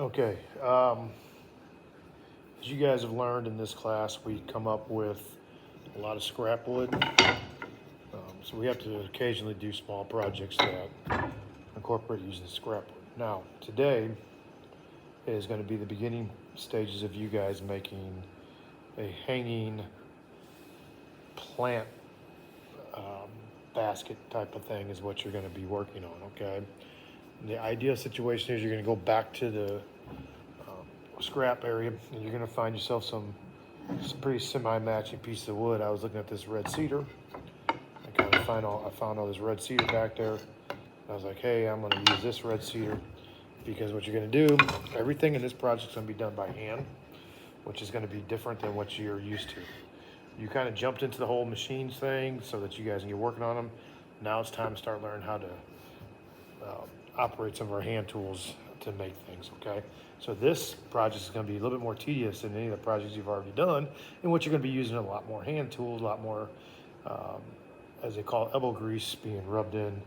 Okay, as you guys have learned in this class, we come up with a lot of scrap wood. So we have to occasionally do small projects that incorporate using scrap wood. Now, today is going to be the beginning stages of you guys making a hanging plant um, basket type of thing is what you're going to be working on, okay? The ideal situation is you're going to go back to the scrap area and you're going to find yourself some pretty semi-matching pieces of wood. I was looking at this red cedar. I found all this red cedar back there. I was like, hey, I'm going to use this red cedar because what you're going to do, everything in this project is going to be done by hand, which is going to be different than what you're used to. You kind of jumped into the whole machines thing so that you guys can get working on them. Now it's time to start learning how to operate some of our hand tools to make things, okay? So this project is going to be a little bit more tedious than any of the projects you've already done, in which you're going to be using a lot more hand tools, a lot more, as they call it, elbow grease being rubbed in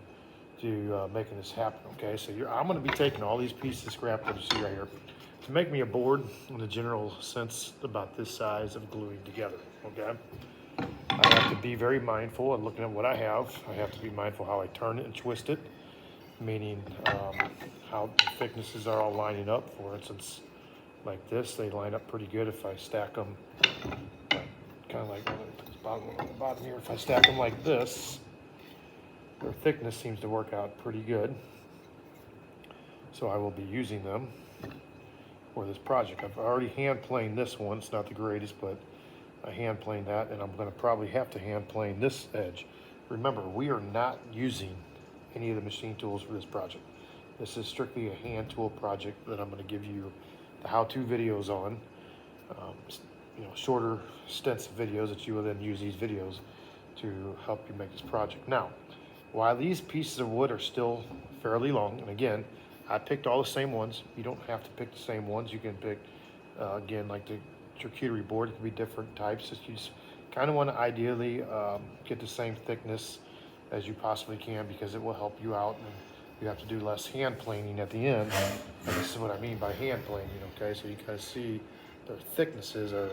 to making this happen, okay? So I'm going to be taking all these pieces of scrap that you see right here to make me a board in the general sense about this size of gluing together, okay? I have to be very mindful of looking at what I have. I have to be mindful how I turn it and twist it, meaning how the thicknesses are all lining up. For instance, like this, they line up pretty good if I stack them, kind of like this bottom here. If I stack them like this, their thickness seems to work out pretty good. So I will be using them for this project. I've already hand planed this one. It's not the greatest, but I hand planed that, and I'm going to probably have to hand plane this edge. Remember, we are not using any of the machine tools for this project. This is strictly a hand tool project that I'm going to give you the how-to videos on. Shorter stints of videos that you will then use these videos to help you make this project. Now, while these pieces of wood are still fairly long, and again, I picked all the same ones. You don't have to pick the same ones. You can pick, again, like the charcuterie board. It can be different types. You just kind of want to ideally get the same thickness as you possibly can because it will help you out and you have to do less hand planing at the end. And this is what I mean by hand planing, okay? So you kind of see their thicknesses are,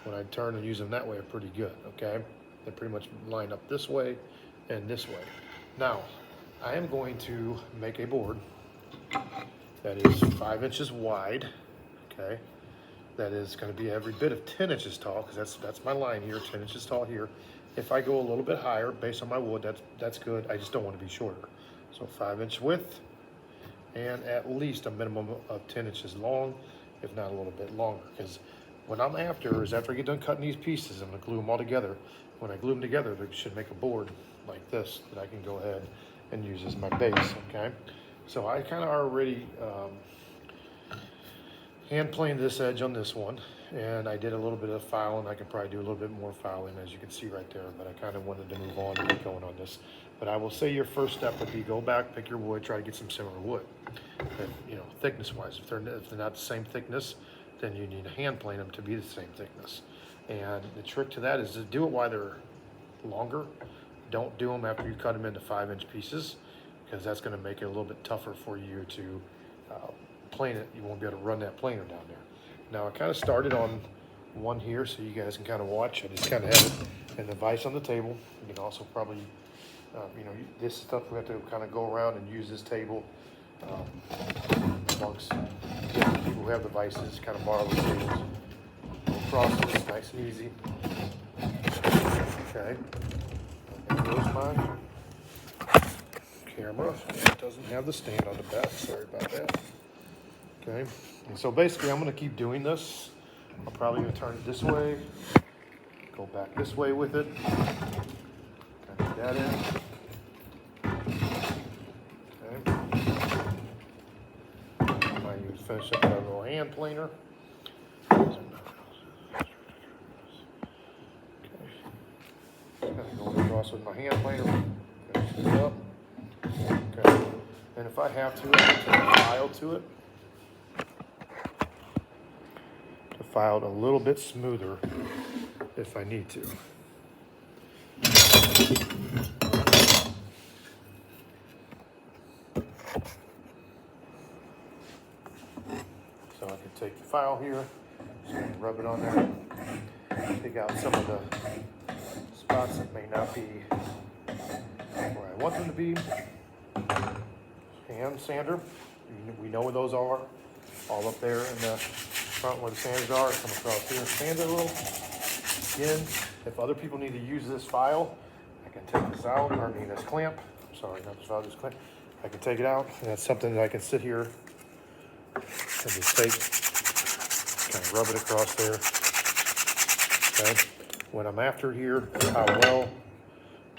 when I turn and use them that way, are pretty good, okay? They pretty much line up this way and this way. Now, I am going to make a board that is 5 inches wide, okay? That is going to be every bit of 10 inches tall, because that's my line here, 10 inches tall here. If I go a little bit higher based on my wood, that's good. I just don't want to be shorter. So 5-inch width and at least a minimum of 10 inches long, if not a little bit longer. Because what I'm after is after I get done cutting these pieces, I'm going to glue them all together. When I glue them together, they should make a board like this that I can go ahead and use as my base, okay? So I kind of already hand planed this edge on this one, and I did a little bit of filing. I could probably do a little bit more filing, as you can see right there, but I kind of wanted to move on and get going on this. But I will say your first step would be go back, pick your wood, try to get some similar wood. But, thickness-wise, if they're not the same thickness, then you need to hand plane them to be the same thickness. And the trick to that is to do it while they're longer. Don't do them after you cut them into 5-inch pieces, because that's going to make it a little bit tougher for you to plane it. You won't be able to run that planer down there. Now I kind of started on one here so you guys can kind of watch. I just kind of have it in the vise on the table. You can also probably, this stuff we have to kind of go around and use this table amongst different people who have the vices, kind of borrow the tables. Go across this nice and easy. Okay. There goes my camera. It doesn't have the stand on the back. Sorry about that. Okay, and so basically I'm going to keep doing this. I'm probably going to turn it this way, go back this way with it, kind of that in. Okay. I might even finish up with a little hand planer. Okay. Just kind of going across with my hand planer. Finish this up. Okay. And if I have to, I can turn a file to it. Filed a little bit smoother if I need to. So I can take the file here, just rub it on there, take out some of the spots that may not be where I want them to be. Hand sander, we know where those are, all up there in the front where the sanders are. Come across here, sand it a little. Again, if other people need to use this file, I can take this out, or I mean this clamp. Sorry, not this file, this clamp. I can take it out, and that's something that I can sit here and just take, kind of rub it across there. Okay. What I'm after here is how well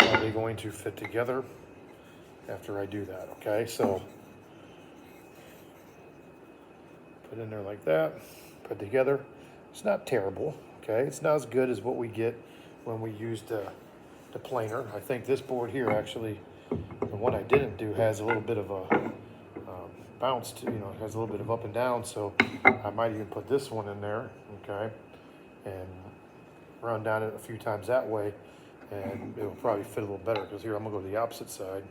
are they going to fit together after I do that. Okay, so put in there like that, put together. It's not terrible. Okay, it's not as good as what we get when we use the planer. I think this board here actually, the one I didn't do, has a little bit of a bounce to, you know, it has a little bit of up and down, so I might even put this one in there, okay, and run down it a few times that way, and it will probably fit a little better, because here I'm gonna go to the opposite side.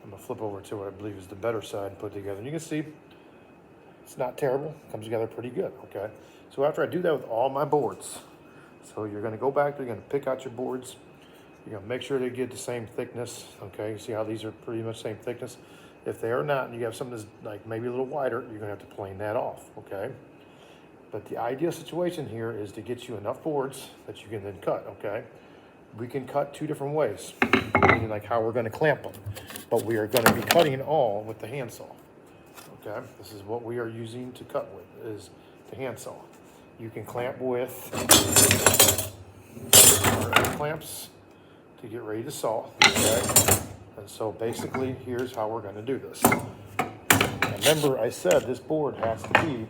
I'm gonna flip over to what I believe is the better side and put it together. And you can see it's not terrible, it comes together pretty good, okay. So after I do that with all my boards, so you're gonna go back, you're gonna pick out your boards, you're gonna make sure they get the same thickness, okay. You see how these are pretty much same thickness? If they are not, and you have something that's like maybe a little wider, you're gonna have to plane that off, okay? But the ideal situation here is to get you enough boards that you can then cut, okay? We can cut two different ways, meaning like how we're gonna clamp them. But we are gonna be cutting all with the handsaw, okay? This is what we are using to cut with, is the handsaw. You can clamp with clamps to get ready to saw, okay? And so basically, here's how we're going to do this. Remember, I said this board has to be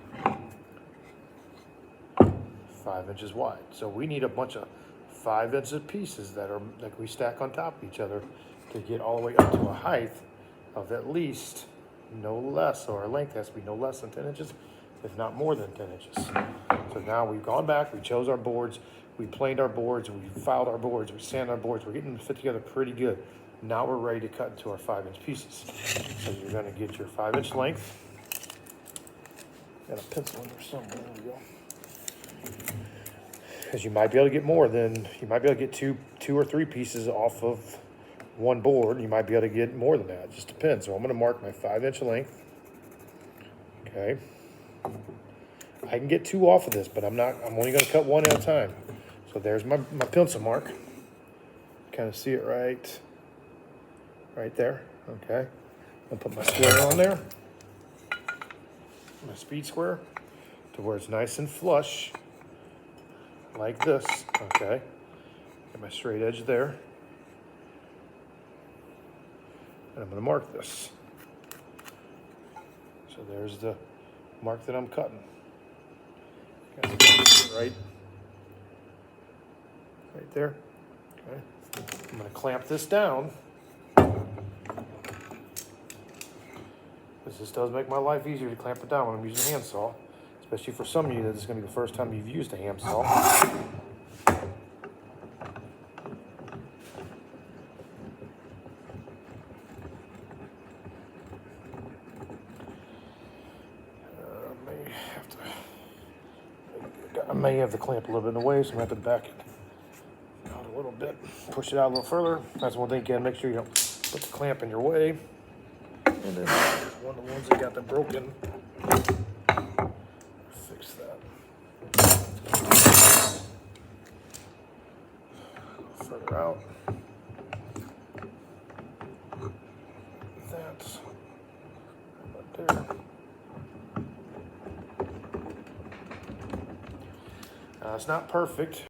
5 inches wide. So we need a bunch of 5 inch pieces that are like we stack on top of each other to get all the way up to a height of at least no less, or our length has to be no less than 10 inches, if not more than 10 inches. So now we've gone back, we chose our boards, we planed our boards, we filed our boards, we sanded our boards, we're getting them to fit together pretty good. Now we're ready to cut into our 5 inch pieces. So you're gonna get your 5 inch length. Got a pencil in there somewhere, there we go. Because you might be able to get more than, you might be able to get two or three pieces off of one board. You might be able to get more than that, it just depends. So I'm gonna mark my 5 inch length. Okay. I can get two off of this, but I'm only gonna cut one at a time. So there's my pencil mark. Kind of see it right there, okay. I'll put my square on there, my speed square, to where it's nice and flush, like this, okay. Get my straight edge there. And I'm gonna mark this. So there's the mark that I'm cutting. Right there, okay. I'm gonna clamp this down. This does make my life easier to clamp it down when I'm using a handsaw, especially for some of you that this is going to be the first time you've used a handsaw. I may have the clamp a little bit in the way, so I'm going to have to back it out a little bit, push it out a little further. That's one thing you can make sure you don't put the clamp in your way. And then one of the ones that got them broken. Fix that. Further out. That's right there. It's not perfect.